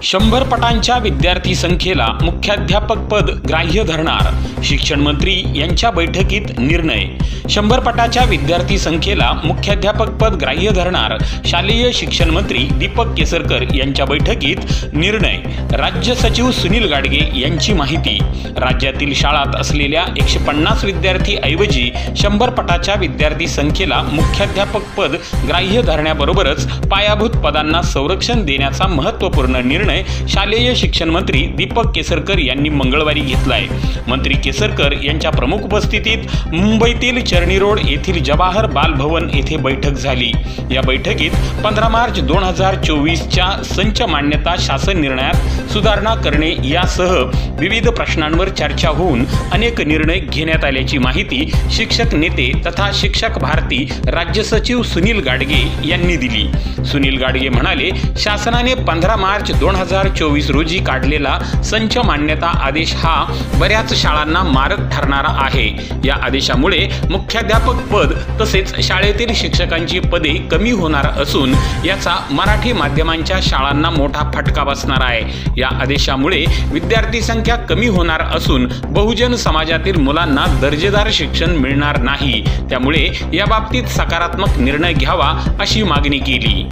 100 पटांच्या विद्यार्थी संख्येला मुख्याध्यापक पद ग्राह्य धरणार, शिक्षण मंत्री यांच्या बैठकीत निर्णय। 100 पटाच्या विद्यार्थी संख्येला मुख्याध्यापक पद ग्राह्य धरणार, शालेय शिक्षण मंत्री दीपक केसरकर यांच्या बैठकीत निर्णय। राज्य सचिव सुनील गाडगे यांची माहिती। राज्यातील शाळांत असलेल्या 150 विद्यार्थी ऐवजी 100 पटाच्या विद्यार्थी संख्येला मुख्याध्यापक पद ग्राह्य धरण्याबरोबरच पायाभूत पदांना संरक्षण देण्याचा महत्त्वपूर्ण निर्णय शालेय शिक्षण मंत्री दीपक केसरकर यांनी मंगळवारी घेतलाय। मंत्री केसरकर यांच्या प्रमुख उपस्थितीत मुंबईतील चर्नी रोड येथील जवाहर बाल भवन येथे बैठक झाली। या बैठकीत 15 मार्च 2024 च्या संच मान्यता शासन निर्णयात सुधारणा करणे यासह विविध प्रश्नांवर चर्चा होऊन अनेक निर्णय घेण्यात आल्याची माहिती शिक्षक नेते तथा शिक्षक भारती राज्य सचिव सुनील गाडगे यांनी दिली। सुनील गाडगे म्हणाले, शासनाने 15 मार्च 2024 रोजी काढलेला संच मान्यता आदेश हा बऱ्याच शाळांना मारक ठरणारा आहे। या आदेशामुळे मुख्याध्यापक पद तसेच शाळेतील शिक्षकांची पदे कमी होणार असून याचा मराठी माध्यमांच्या शाळांना मोठा फटका बसणार आहे। या आदेशामुळे विद्यार्थी संख्या कमी होणार असून बहुजन समाजातील मुलांना दर्जेदार शिक्षण मिळणार नाही। त्यामुळे या बाबतीत सकारात्मक निर्णय घ्यावा अशी मागणी केली।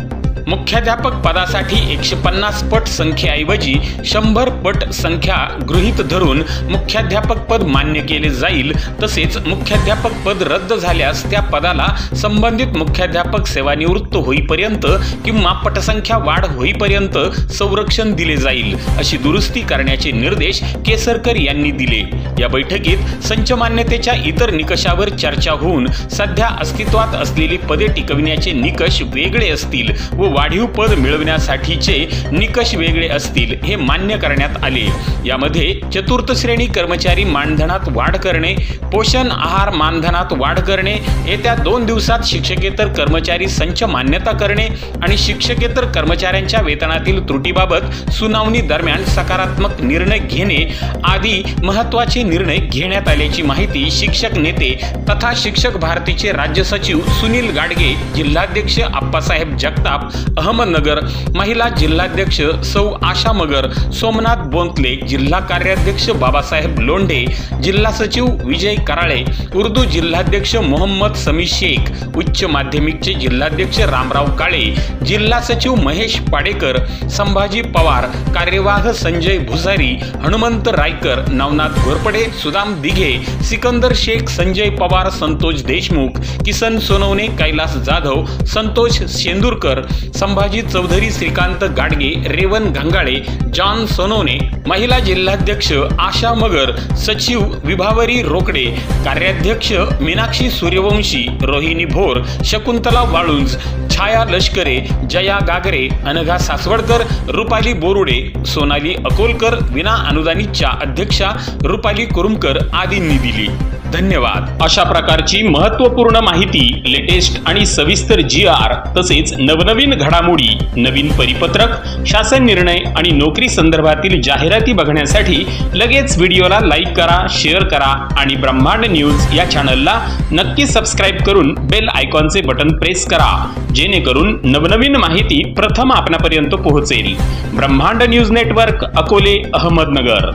मुख्याध्यापक पदासाठी 150 पट संख्येऐवजी 100 पट संख्या गृहीत धरून मुख्याध्यापक पद मान्य केले जाईल। तसेच मुख्याध्यापक पद रद्द झाल्यास त्या पदाला संबंधित मुख्याध्यापक सेवानिवृत्त होईपर्यंत किंवा पटसंख्या वाढ होईपर्यंत संरक्षण दिले जाईल, अशी दुरुस्ती करण्याचे निर्देश केसरकर यांनी दिले। या बैठकीत संच मान्यतेच्या इतर निकषावर चर्चा होऊन सध्या अस्तित्वात असलेली पदे टिकविण्याचे निकष वेगळे असतील व वाढीव पद मिळविण्यासाठीचे निकष वेगळे असतील हे मान्य करण्यात आले। यामध्ये चतुर्थ श्रेणी कर्मचारी मानधनात वाढ करणे, पोषण आहार मानधनात वाढ करणे, येत्या 2 दिवसात शिक्षकेतर कर्मचारी संच मान्यता करणे आणि शिक्षकेतर कर्मचाऱ्यांच्या वेतनातील त्रुटीबाबत सुनावणी दरम्यान सकारात्मक निर्णय घेणे आदी महत्त्वाचे निर्णय घेण्यात आल्याची माहिती शिक्षक नेते तथा शिक्षक भारतीचे राज्य सचिव सुनील गाडगे, जिल्हाध्यक्ष आप्पासाहेब जगताप अहमदनगर, महिला जिल्हाध्यक्ष सौ आशा मगर, सोमनाथ बोंतले, जिल्हा कार्याध्यक्ष बाबासाहेब लोंढे, जिल्हा सचिव विजय कराळे, उर्दू जिल्हाध्यक्ष मोहम्मद समी शेख, उच्च माध्यमिकचे जिल्हाध्यक्ष रामराव काळे, जिल्हा सचिव महेश पाडेकर, संभाजी पवार, कार्यवाह संजय भुसारी, हनुमंत रायकर, नवनाथ घोरपडे, सुदाम दिघे, सिकंदर शेख, संजय पवार, संतोष देशमुख, किसन सोनवणे, कैलास जाधव, संतोष शेंदूरकर, संभाजी चौधरी, श्रीकांत गाडगे, रेवन घंगाळे, जॉन सोनवणे, महिला जिल्हाध्यक्ष आशा मगर, सचिव विभावरी रोकडे, कार्याध्यक्ष मीनाक्षी सूर्यवंशी, रोहिणी भोर, शकुंतला वाळुंज, छाया लष्करे, जया गागरे, अनघा सासवडकर, रुपाली बोरुडे, सोनाली अकोलकर, विना अनुदानितच्या अध्यक्षा रुपाली कुरुमकर आदींनी दिली। धन्यवाद। अशा प्रकारची महत्त्वपूर्ण माहिती, लेटेस्ट आणि सविस्तर GR तसेच नवनवीन घडामोडी, नवीन परिपत्रक, शासन निर्णय आणि नोकरी संदर्भातील जाहिराती बघण्यासाठी लगेच व्हिडिओला लाईक करा, शेअर करा आणि ब्रह्मांड न्यूज या चॅनलला नक्की सबस्क्राईब करून बेल आयकॉनचे बटन प्रेस करा, जेणेकरून नवनवीन माहिती प्रथम आपणापर्यंत पोहोचेल। ब्रह्मांड न्यूज नेटवर्क, अकोले, अहमदनगर।